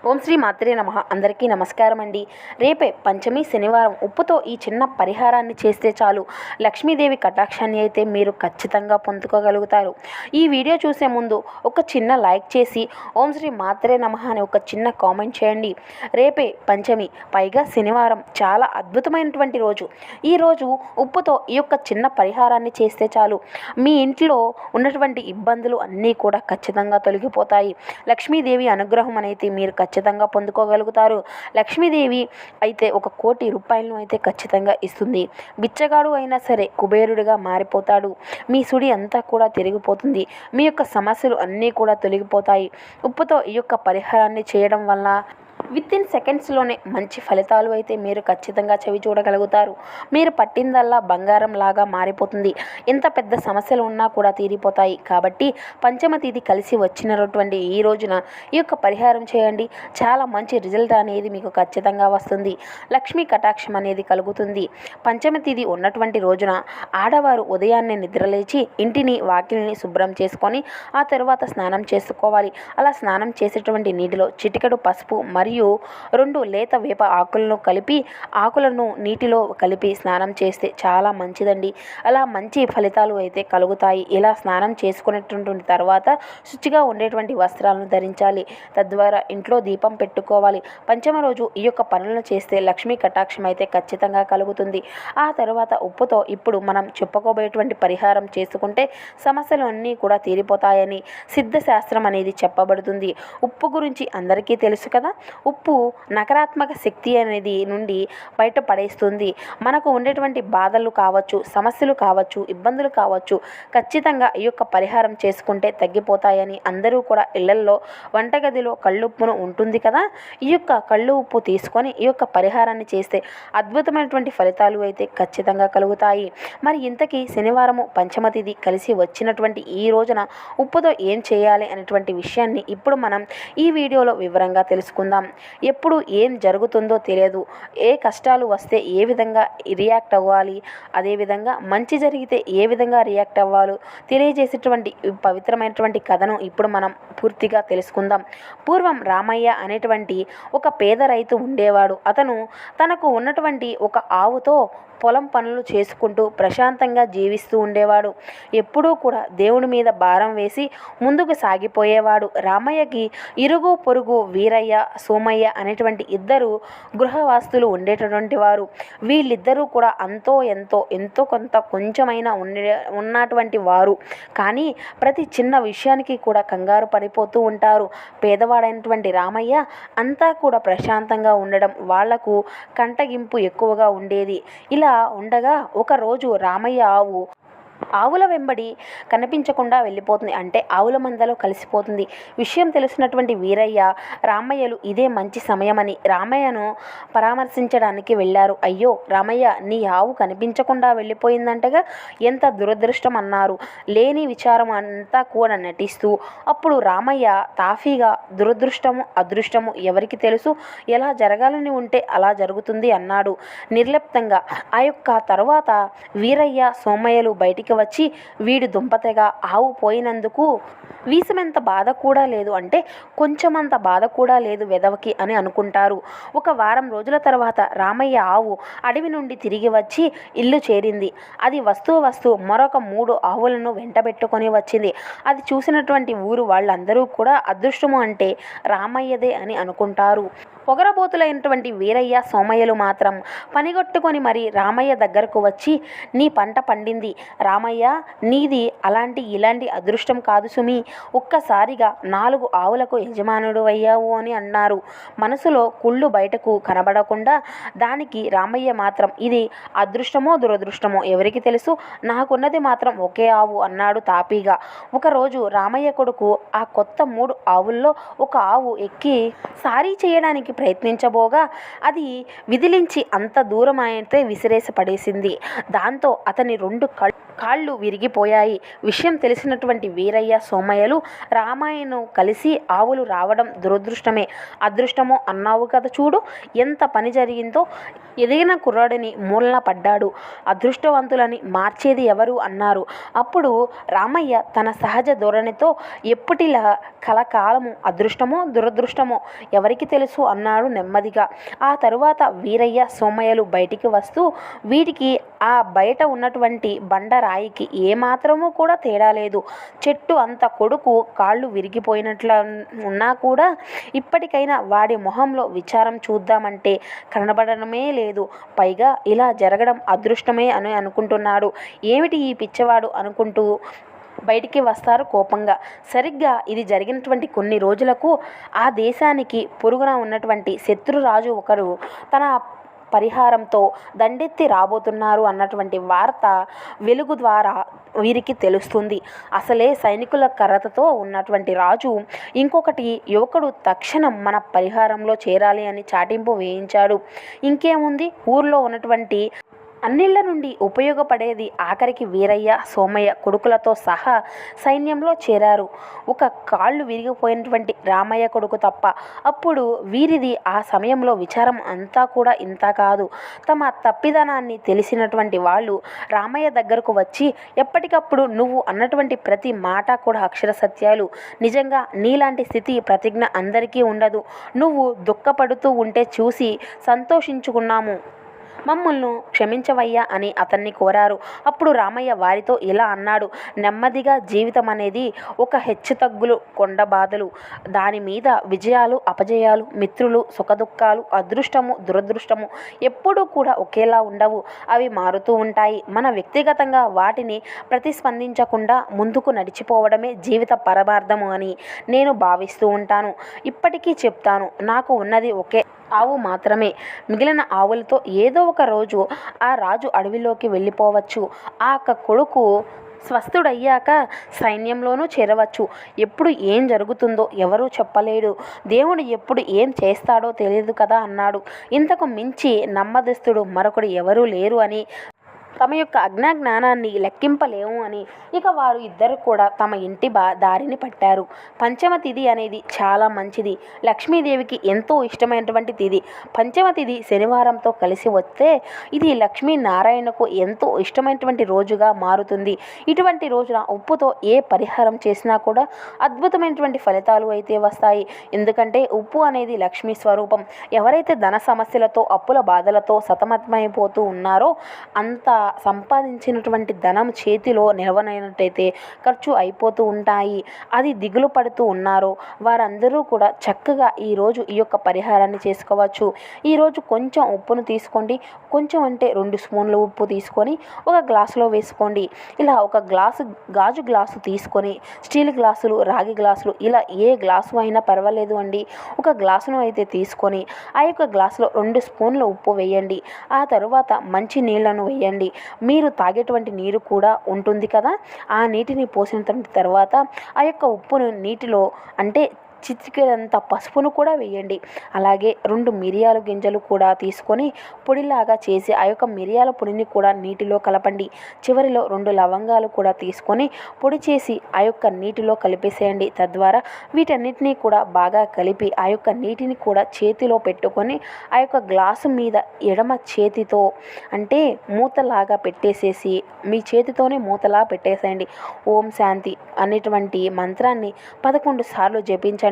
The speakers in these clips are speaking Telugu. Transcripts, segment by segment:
ఓం శ్రీ మాత్రే నమః. అందరికీ నమస్కారం అండి. రేపే పంచమి శనివారం ఉప్పుతో ఈ చిన్న పరిహారాన్ని చేస్తే చాలు లక్ష్మీదేవి కటాక్షాన్ని అయితే మీరు ఖచ్చితంగా పొందుకోగలుగుతారు. ఈ వీడియో చూసే ముందు ఒక చిన్న లైక్ చేసి ఓం శ్రీ మాత్రే నమః అని ఒక చిన్న కామెంట్ చేయండి. రేపే పంచమి, పైగా శనివారం, చాలా అద్భుతమైనటువంటి రోజు. ఈ రోజు ఉప్పుతో ఈ యొక్క చిన్న పరిహారాన్ని చేస్తే చాలు మీ ఇంట్లో ఉన్నటువంటి ఇబ్బందులు అన్నీ కూడా ఖచ్చితంగా తొలగిపోతాయి. లక్ష్మీదేవి అనుగ్రహం అనేది మీరు ఖచ్చితంగా పొందుకోగలుగుతారు. లక్ష్మీదేవి అయితే 1,00,00,000 రూపాయలను అయితే ఖచ్చితంగా ఇస్తుంది. బిచ్చగాడు అయినా సరే కుబేరుడిగా మారిపోతాడు. మీ సుడి అంతా కూడా తిరిగిపోతుంది. మీ యొక్క సమస్యలు అన్నీ కూడా తొలగిపోతాయి. ఉప్పుతో ఈ యొక్క పరిహారాన్ని చేయడం వల్ల వితిన్ సెకండ్స్లోనే మంచి ఫలితాలు అయితే మీరు ఖచ్చితంగా చవి చూడగలుగుతారు. మీరు పట్టిందల్లా బంగారం లాగా మారిపోతుంది. ఎంత పెద్ద సమస్యలు ఉన్నా కూడా తీరిపోతాయి. కాబట్టి పంచమ తిథి కలిసి వచ్చినటువంటి ఈ రోజున ఈ యొక్క పరిహారం చేయండి. చాలా మంచి రిజల్ట్ అనేది మీకు ఖచ్చితంగా వస్తుంది. లక్ష్మీ కటాక్షం అనేది కలుగుతుంది. పంచమ తిథి ఉన్నటువంటి రోజున ఆడవారు ఉదయాన్నే నిద్రలేచి ఇంటిని వాకిలిని శుభ్రం చేసుకొని ఆ తర్వాత స్నానం చేసుకోవాలి. అలా స్నానం చేసేటువంటి నీటిలో చిటికెడు పసుపు మరియు 2 లేత వేప ఆకులను నీటిలో కలిపి స్నానం చేస్తే చాలా మంచిదండి. అలా మంచి ఫలితాలు అయితే కలుగుతాయి. ఇలా స్నానం చేసుకునేటువంటి తర్వాత శుచిగా ఉండేటువంటి వస్త్రాలను ధరించాలి. తద్వారా ఇంట్లో దీపం పెట్టుకోవాలి. పంచమ రోజు ఈ యొక్క పనులను చేస్తే లక్ష్మీ కటాక్షం అయితే ఖచ్చితంగా కలుగుతుంది. ఆ తర్వాత ఉప్పుతో ఇప్పుడు మనం చెప్పుకోబోయేటువంటి పరిహారం చేసుకుంటే సమస్యలు అన్నీ కూడా తీరిపోతాయని సిద్ధశాస్త్రం అనేది చెప్పబడుతుంది. ఉప్పు గురించి అందరికీ తెలుసు కదా. ఉప్పు నకారాత్మక శక్తి అనేది నుండి బయటపడేస్తుంది. మనకు ఉండేటువంటి బాధలు కావచ్చు, సమస్యలు కావచ్చు, ఇబ్బందులు కావచ్చు, ఖచ్చితంగా ఈ యొక్క పరిహారం చేసుకుంటే తగ్గిపోతాయని అందరూ కూడా ఇళ్లల్లో వంటగదిలో కళ్ళుప్పును ఉంటుంది కదా. ఈ యొక్క కళ్ళు ఉప్పు తీసుకొని ఈ యొక్క పరిహారాన్ని చేస్తే అద్భుతమైనటువంటి ఫలితాలు అయితే ఖచ్చితంగా కలుగుతాయి. మరి ఇంతకీ శనివారము పంచమ తిథి కలిసి వచ్చినటువంటి ఈ రోజున ఉప్పుతో ఏం చేయాలి అనేటువంటి విషయాన్ని ఇప్పుడు మనం ఈ వీడియోలో వివరంగా తెలుసుకుందాం. ఎప్పుడు ఏం జరుగుతుందో తెలియదు. ఏ కష్టాలు వస్తే ఏ విధంగా రియాక్ట్ అవ్వాలి, అదేవిధంగా మంచి జరిగితే ఏ విధంగా రియాక్ట్ అవ్వాలో తెలియజేసేటువంటి పవిత్రమైనటువంటి కథను ఇప్పుడు మనం పూర్తిగా తెలుసుకుందాం. పూర్వం రామయ్య అనేటువంటి ఒక పేద రైతు ఉండేవాడు. అతను తనకు ఉన్నటువంటి ఒక ఆవుతో పొలం పనులు చేసుకుంటూ ప్రశాంతంగా జీవిస్తూ ఉండేవాడు. ఎప్పుడూ కూడా దేవుడి మీద భారం వేసి ముందుకు సాగిపోయేవాడు. రామయ్యకి ఇరుగు పొరుగు వీరయ్య, సోమయ్య అనేటువంటి 2 గృహవాస్తులు ఉండేటటువంటి వారు. వీళ్ళిద్దరూ కూడా ఎంతో కొంత కొంచెమైనా ఉన్నటువంటి వారు. కానీ ప్రతి చిన్న విషయానికి కూడా కంగారు పడిపోతూ ఉంటారు. పేదవాడైనటువంటి రామయ్య అంతా కూడా ప్రశాంతంగా ఉండడం వాళ్లకు కంటగింపు ఎక్కువగా ఉండేది. ఇలా ఉండగా ఒకరోజు రామయ్య ఆవుల వెంబడి కనిపించకుండా వెళ్ళిపోతుంది. అంటే ఆవుల మందలో కలిసిపోతుంది. విషయం తెలిసినటువంటి వీరయ్య, రామయ్యలు ఇదే మంచి సమయమని రామయ్యను పరామర్శించడానికి వెళ్ళారు. అయ్యో రామయ్య, నీ ఆవు కనిపించకుండా వెళ్ళిపోయిందంటగా, ఎంత దురదృష్టం అన్నారు. లేని విచారం అంతా కూడా నటిస్తూ అప్పుడు రామయ్య తాఫీగా దురదృష్టము అదృష్టము ఎవరికి తెలుసు, ఎలా జరగాలని ఉంటే అలా జరుగుతుంది అన్నాడు నిర్లిప్తంగా. ఆ యొక్క తర్వాత వీరయ్య, సోమయ్యలు బయటికి వచ్చి వీడి దుంపతెగా ఆవు పోయినందుకు వీసమంత బాధ కూడా లేదు, అంటే కొంచెమంత బాధ కూడా లేదు వెదవకి అని అనుకుంటారు. ఒక వారం రోజుల తర్వాత రామయ్య ఆవు అడవి నుండి తిరిగి వచ్చి ఇల్లు చేరింది. అది వస్తూ మరొక 3 ఆవులను వెంటబెట్టుకొని వచ్చింది. అది చూసినటువంటి ఊరు వాళ్ళందరూ కూడా అదృష్టము అంటే రామయ్యదే అని అనుకుంటారు. పొగరబోతులైనటువంటి వీరయ్య, సోమయ్యలు మాత్రం పనిగొట్టుకొని మరి రామయ్య దగ్గరకు వచ్చి, నీ పంట పండింది రామయ్య, నీది అలాంటి ఇలాంటి అదృష్టం కాదు సుమి, ఒక్కసారిగా 4 ఆవులకు యజమానుడు అయ్యావు అని అన్నారు. మనసులో కుళ్ళు బయటకు కనబడకుండా దానికి రామయ్య మాత్రం, ఇది అదృష్టమో దురదృష్టమో ఎవరికి తెలుసు, నాకున్నది మాత్రం ఒకే ఆవు అన్నాడు తాపీగా. ఒకరోజు రామయ్య కొడుకు ఆ కొత్త 3 ఆవుల్లో ఒక ఆవు ఎక్కి సారీ చేయడానికి ప్రయత్నించబోగా అది విదిలించి అంత దూరం అయితే విసిరేసి పడేసింది. దాంతో అతని 2 కళ్ళు కాళ్ళు విరిగిపోయాయి. విషయం తెలిసినటువంటి వీరయ్య, సోమయ్యలు రామయ్యను కలిసి ఆవులు రావడం దురదృష్టమే, అదృష్టమో అన్నావు కదా చూడు ఎంత పని జరిగిందో. ఎదిగిన కుర్రాడిని మూలన పడ్డాడు, అదృష్టవంతులని మార్చేది ఎవరు అన్నారు. అప్పుడు రామయ్య తన సహజ ధోరణితో ఎప్పటిలా కలకాలము అదృష్టమో దురదృష్టమో ఎవరికి తెలుసు అన్నాడు నెమ్మదిగా. ఆ తరువాత వీరయ్య, సోమయ్యలు బయటికి వస్తూ వీటికి ఆ బయట ఉన్నటువంటి బండరాయికి ఏమాత్రమూ కూడా తేడా లేదు. చెట్టు అంత కొడుకు కాళ్ళు విరిగిపోయినట్ల ఉన్నా కూడా ఇప్పటికైనా వాడి మొహంలో విచారం చూద్దామంటే కనబడడమే లేదు. పైగా ఇలా జరగడం అదృష్టమే అని అనుకుంటున్నాడు. ఏమిటి ఈ పిచ్చవాడు అనుకుంటూ బయటికి వస్తారు కోపంగా. సరిగ్గా ఇది జరిగినటువంటి కొన్ని రోజులకు ఆ దేశానికి పొరుగున ఉన్నటువంటి శత్రురాజు ఒకరు తన పరిహారంతో దండెత్తి రాబోతున్నారు అన్నటువంటి వార్త వెలుగు ద్వారా వీరికి తెలుస్తుంది. అసలే సైనికుల కర్రతతో ఉన్నటువంటి రాజు ఇంకొకటి యువకుడు తక్షణం మన పరిహారంలో చేరాలి అని చాటింపు వేయించాడు. ఇంకేముంది, ఊర్లో ఉన్నటువంటి అన్నిళ్ల నుండి ఉపయోగపడేది ఆఖరికి వీరయ్య, సోమయ్య కొడుకులతో సహా సైన్యంలో చేరారు. ఒక కాళ్ళు విరిగిపోయినటువంటి రామయ్య కొడుకు తప్ప. అప్పుడు వీరిది ఆ సమయంలో విచారం అంతా కూడా ఇంత కాదు. తమ తప్పిదనాన్ని తెలిసినటువంటి వాళ్ళు రామయ్య దగ్గరకు వచ్చి ఎప్పటికప్పుడు నువ్వు అన్నటువంటి ప్రతి మాట కూడా అక్షర సత్యాలు. నిజంగా నీలాంటి స్థితి ప్రతిజ్ఞ అందరికీ ఉండదు. నువ్వు దుఃఖపడుతూ ఉంటే చూసి సంతోషించుకున్నాము, మమ్మల్ని క్షమించవయ్యా అని అతన్ని కోరారు. అప్పుడు రామయ్య వారితో ఇలా అన్నాడు. నెమ్మదిగా జీవితం అనేది ఒక హెచ్చుతగ్గులు, కొండ బాధలు, దాని మీద విజయాలు, అపజయాలు, మిత్రులు, సుఖదుఖాలు, అదృష్టము, దురదృష్టము ఎప్పుడూ కూడా ఒకేలా ఉండవు. అవి మారుతూ ఉంటాయి. మన వ్యక్తిగతంగా వాటిని ప్రతిస్పందించకుండా ముందుకు నడిచిపోవడమే జీవిత పరమార్థము అని నేను భావిస్తూ ఉంటాను. ఇప్పటికీ చెప్తాను, నాకు ఉన్నది ఒకే ఆవు మాత్రమే. మిగిలిన ఆవులతో ఏదో ఒక రోజు ఆ రాజు అడవిలోకి వెళ్ళిపోవచ్చు. ఆ కొడుకు స్వస్థుడయ్యాక సైన్యంలోనూ చేరవచ్చు. ఎప్పుడు ఏం జరుగుతుందో ఎవరూ చెప్పలేడు. దేవుడు ఎప్పుడు ఏం చేస్తాడో తెలియదు కదా అన్నాడు. ఇంతకు మించి నమ్మదస్తుడు మరొకడు ఎవరూ లేరు అని, తమ యొక్క అజ్ఞానాన్ని లెక్కింపలేము అని ఇక వారు ఇద్దరు కూడా తమ ఇంటి దారిని పట్టారు. పంచమ తిథి అనేది చాలా మంచిది. లక్ష్మీదేవికి ఎంతో ఇష్టమైనటువంటి తిథి. పంచమ తిథి శనివారంతో కలిసి వస్తే ఇది లక్ష్మీనారాయణకు ఎంతో ఇష్టమైనటువంటి రోజుగా మారుతుంది. ఇటువంటి రోజున ఉప్పుతో ఏ పరిహారం చేసినా కూడా అద్భుతమైనటువంటి ఫలితాలు అయితే వస్తాయి. ఎందుకంటే ఉప్పు అనేది లక్ష్మీ స్వరూపం. ఎవరైతే ధన సమస్యలతో, అప్పుల బాధలతో సతమతమైపోతూ ఉన్నారో, అంత సంపాదించినటువంటి ధనం చేతిలో నిలవనైనట్టయితే ఖర్చు అయిపోతూ ఉంటాయి. అది దిగులు పడుతూ ఉన్నారో వారందరూ కూడా చక్కగా ఈరోజు ఈ యొక్క పరిహారాన్ని చేసుకోవచ్చు. ఈరోజు కొంచెం ఉప్పును తీసుకోండి. కొంచెం అంటే 2 స్పూన్ల ఉప్పు తీసుకొని ఒక గ్లాసులో వేసుకోండి. ఇలా ఒక గ్లాసు గాజు గ్లాసు తీసుకొని, స్టీల్ గ్లాసులు, రాగి గ్లాసులు, ఇలా ఏ గ్లాసు అయినా పర్వాలేదు అండి, ఒక గ్లాసును అయితే తీసుకొని ఆ యొక్క గ్లాసులో 2 స్పూన్ల ఉప్పు వేయండి. ఆ తరువాత మంచి నీళ్లను వేయండి. మీరు తాగేటువంటి నీరు కూడా ఉంటుంది కదా, ఆ నీటిని పోసిన తర్వాత ఆ యొక్క ఉప్పును నీటిలో అంటే చిటికెడంత పసుపును కూడా వేయండి. అలాగే 2 మిరియాల గింజలు కూడా తీసుకొని పొడిలాగా చేసి ఆ యొక్క మిరియాల పొడిని కూడా నీటిలో కలపండి. చివరిలో 2 లవంగాలు కూడా తీసుకొని పొడి చేసి ఆ యొక్క నీటిలో కలిపేసేయండి. తద్వారా వీటన్నిటినీ కూడా బాగా కలిపి ఆ యొక్క నీటిని కూడా చేతిలో పెట్టుకొని ఆ యొక్క గ్లాసు మీద ఎడమ చేతితో అంటే మూతలాగా పెట్టేసేసి మీ చేతితోనే మూతలా పెట్టేసేయండి. ఓం శాంతి అనేటువంటి మంత్రాన్ని 11 సార్లు జపించండి.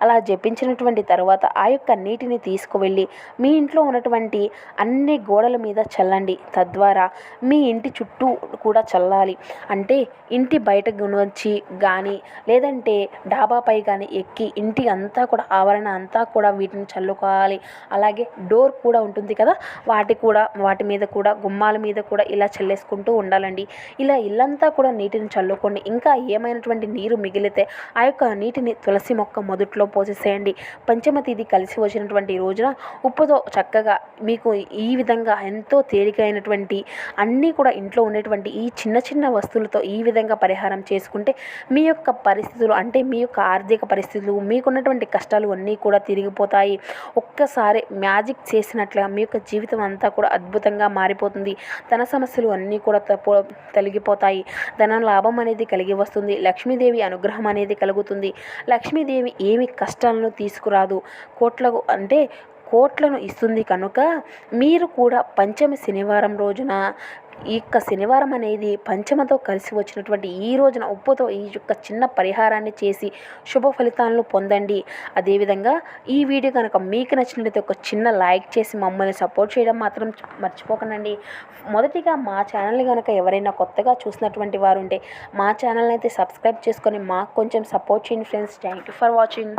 అలా జపించినటువంటి తర్వాత ఆ యొక్క నీటిని తీసుకువెళ్ళి మీ ఇంట్లో ఉన్నటువంటి అన్ని గోడల మీద చల్లండి. తద్వారా మీ ఇంటి చుట్టూ కూడా చల్లాలి. అంటే ఇంటి బయట నుంచి కానీ లేదంటే డాబాపై కానీ ఎక్కి ఇంటి అంతా కూడా ఆవరణ అంతా కూడా వీటిని చల్లుకోవాలి. అలాగే డోర్ కూడా ఉంటుంది కదా, వాటి మీద కూడా గుమ్మాల మీద కూడా ఇలా చల్లేసుకుంటూ ఉండాలండి. ఇలా ఇల్లంతా కూడా నీటిని చల్లుకోండి. ఇంకా ఏమైనటువంటి నీరు మిగిలితే ఆ యొక్క నీటిని తులసి మొక్క మొదట్లో పోసేసేయండి. పంచమ తిథి కలిసి వచ్చినటువంటి రోజున ఉప్పుతో చక్కగా మీకు ఈ విధంగా ఎంతో తేలికైనటువంటి అన్నీ కూడా ఇంట్లో ఉండేటువంటి ఈ చిన్న చిన్న వస్తువులతో ఈ విధంగా పరిహారం చేసుకుంటే మీ యొక్క పరిస్థితులు అంటే మీ యొక్క ఆర్థిక పరిస్థితులు మీకున్నటువంటి కష్టాలు అన్నీ కూడా తిరిగిపోతాయి. ఒక్కసారి మ్యాజిక్ చేసినట్లుగా మీ యొక్క జీవితం అంతా కూడా అద్భుతంగా మారిపోతుంది. ధన సమస్యలు అన్నీ కూడా తొలగిపోతాయి. ధన లాభం అనేది కలిగి వస్తుంది. లక్ష్మీదేవి అనుగ్రహం అనేది కలుగుతుంది. లక్ష్మీదేవి ఏమి కష్టాలను తీసుకురాదు, కోట్లను ఇస్తుంది. కనుక మీరు కూడా పంచమి శనివారం రోజున ఈ యొక్క శనివారం అనేది పంచమతో కలిసి వచ్చినటువంటి ఈ రోజున ఉప్పుతో ఈ యొక్క చిన్న పరిహారాన్ని చేసి శుభ ఫలితాలను పొందండి. అదేవిధంగా ఈ వీడియో కనుక మీకు నచ్చినట్లయితే ఒక చిన్న లైక్ చేసి మమ్మల్ని సపోర్ట్ చేయడం మాత్రం మర్చిపోకండి. మొదటిగా మా ఛానల్ని కనుక ఎవరైనా కొత్తగా చూసినటువంటి వారు ఉంటే మా ఛానల్ని అయితే సబ్స్క్రైబ్ చేసుకొని మాకు కొంచెం సపోర్ట్ చేయండి friends. Thank you for watching.